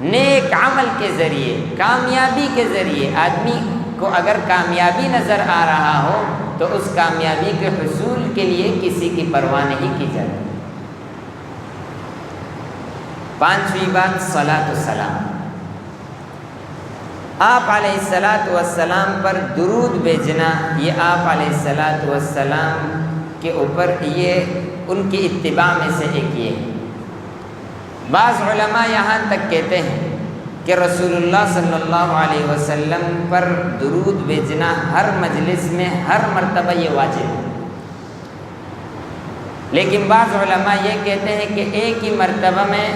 نیک عمل کے ذریعے، کامیابی کے ذریعے آدمی کو اگر کامیابی نظر آ رہا ہو تو اس کامیابی کے حصول کے لیے کسی کی پرواہ نہیں کی جاتی۔ پانچویں بات صلاۃ و سلام، آپ علیہ الصلاۃ والسلام پر درود بھیجنا، یہ آپ علیہ الصلاۃ والسلام کے اوپر یہ ان کی اتباع میں سے ایک یہ ہے۔ بعض علماء یہاں تک کہتے ہیں کہ رسول اللہ صلی اللہ علیہ وسلم پر درود بھیجنا ہر مجلس میں ہر مرتبہ یہ واجب ہے، لیکن بعض علماء یہ کہتے ہیں کہ ایک ہی مرتبہ میں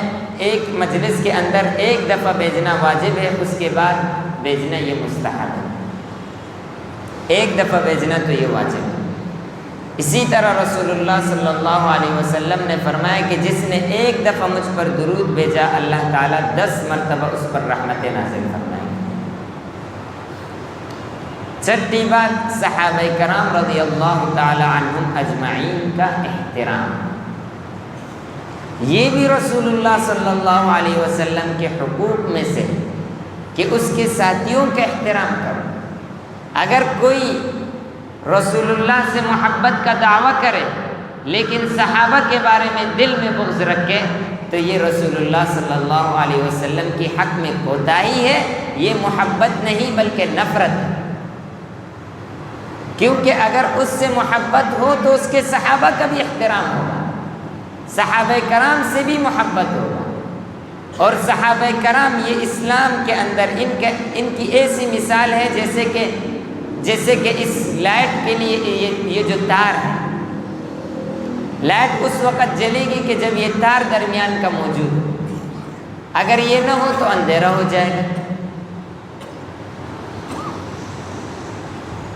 ایک مجلس کے اندر ایک دفعہ بھیجنا واجب ہے، اس کے بعد بھیجنا یہ مستحب ہے، ایک دفعہ بھیجنا تو یہ واجب ہے۔ اسی طرح رسول اللہ صلی اللہ علیہ وسلم نے فرمایا کہ جس نے ایک دفعہ مجھ پر درود بھیجا اللہ تعالیٰ 10 مرتبہ اس پر رحمت نازل فرمائیں گے۔ چھٹی بات صحابہ کرام رضی اللہ تعالی عنہم اجمعین کا احترام، یہ بھی رسول اللہ صلی اللہ علیہ وسلم کے حقوق میں سے کہ اس کے ساتھیوں کا احترام کرو۔ اگر کوئی رسول اللہ سے محبت کا دعویٰ کرے لیکن صحابہ کے بارے میں دل میں بغض رکھے تو یہ رسول اللہ صلی اللہ علیہ وسلم کی حق میں کوتاہی ہے، یہ محبت نہیں بلکہ نفرت ہے، کیونکہ اگر اس سے محبت ہو تو اس کے صحابہ کا بھی احترام ہوگا، صحابہ کرام سے بھی محبت ہوگا، اور صحابہ کرام یہ اسلام کے اندر ان کی ایسی مثال ہے جیسے کہ اس لائٹ کے لیے یہ جو تار ہے، لائٹ اس وقت جلے گی کہ جب یہ تار درمیان کا موجود ہو، اگر یہ نہ ہو تو اندھیرا ہو جائے گا۔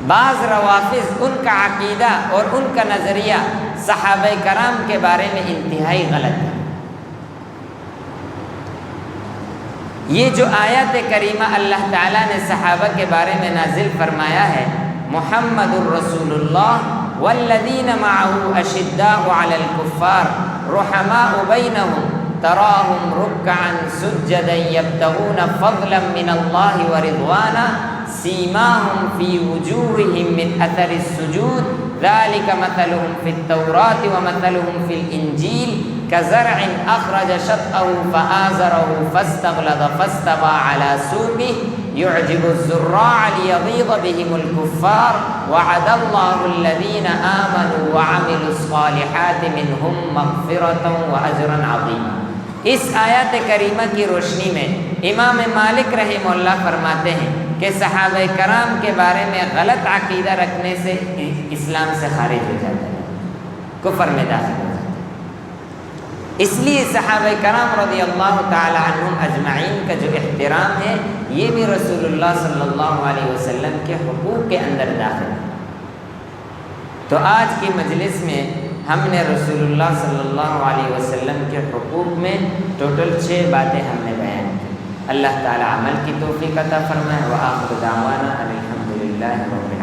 بعض روافض ان کا عقیدہ اور ان کا نظریہ صحابہ کرام کے بارے میں انتہائی غلط ہے۔ یہ جو آیات کریمہ اللہ تعالیٰ نے صحابہ کے بارے میں نازل فرمایا ہے، محمد الرسول اللہ والذین معه اشداء علی الکفار رحماء بینہم تراہم رکعا سجدا یبتغون فضلا من اللہ ورضوانا سیماہم فی وجوہہم من اثر السجود ذلک مثلہم فی التوراة ومثلہم فی الانجیل كزرع أخرج شطأه فآزره فاستغلظ فاستوى على سوقه يعجب الزراع ليغيظ بهم الكفار وعد الله الذين آمنوا وعملوا الصالحات منهم مغفرة وأجرا عظيما۔ اس آیات کریمہ کی روشنی میں امام مالک رحمہ اللہ فرماتے ہیں کہ صحابہ کرام کے بارے میں غلط عقیدہ رکھنے سے اسلام سے خارج ہو جاتا ہے، کفر میں داخل ہو جاتا ہے۔ اس لیے صحابہ کرام رضی اللہ تعالی عنہم اجمعین کا جو احترام ہے یہ بھی رسول اللہ صلی اللہ علیہ وسلم کے حقوق کے اندر داخل ہے۔ تو آج کی مجلس میں ہم نے رسول اللہ صلی اللہ علیہ وسلم کے حقوق میں ٹوٹل 6 باتیں ہم نے بیان کی۔ اللہ تعالی عمل کی توفیق عطا فرمائے۔ وآخر دعوانا الحمدللہ رب العالمین۔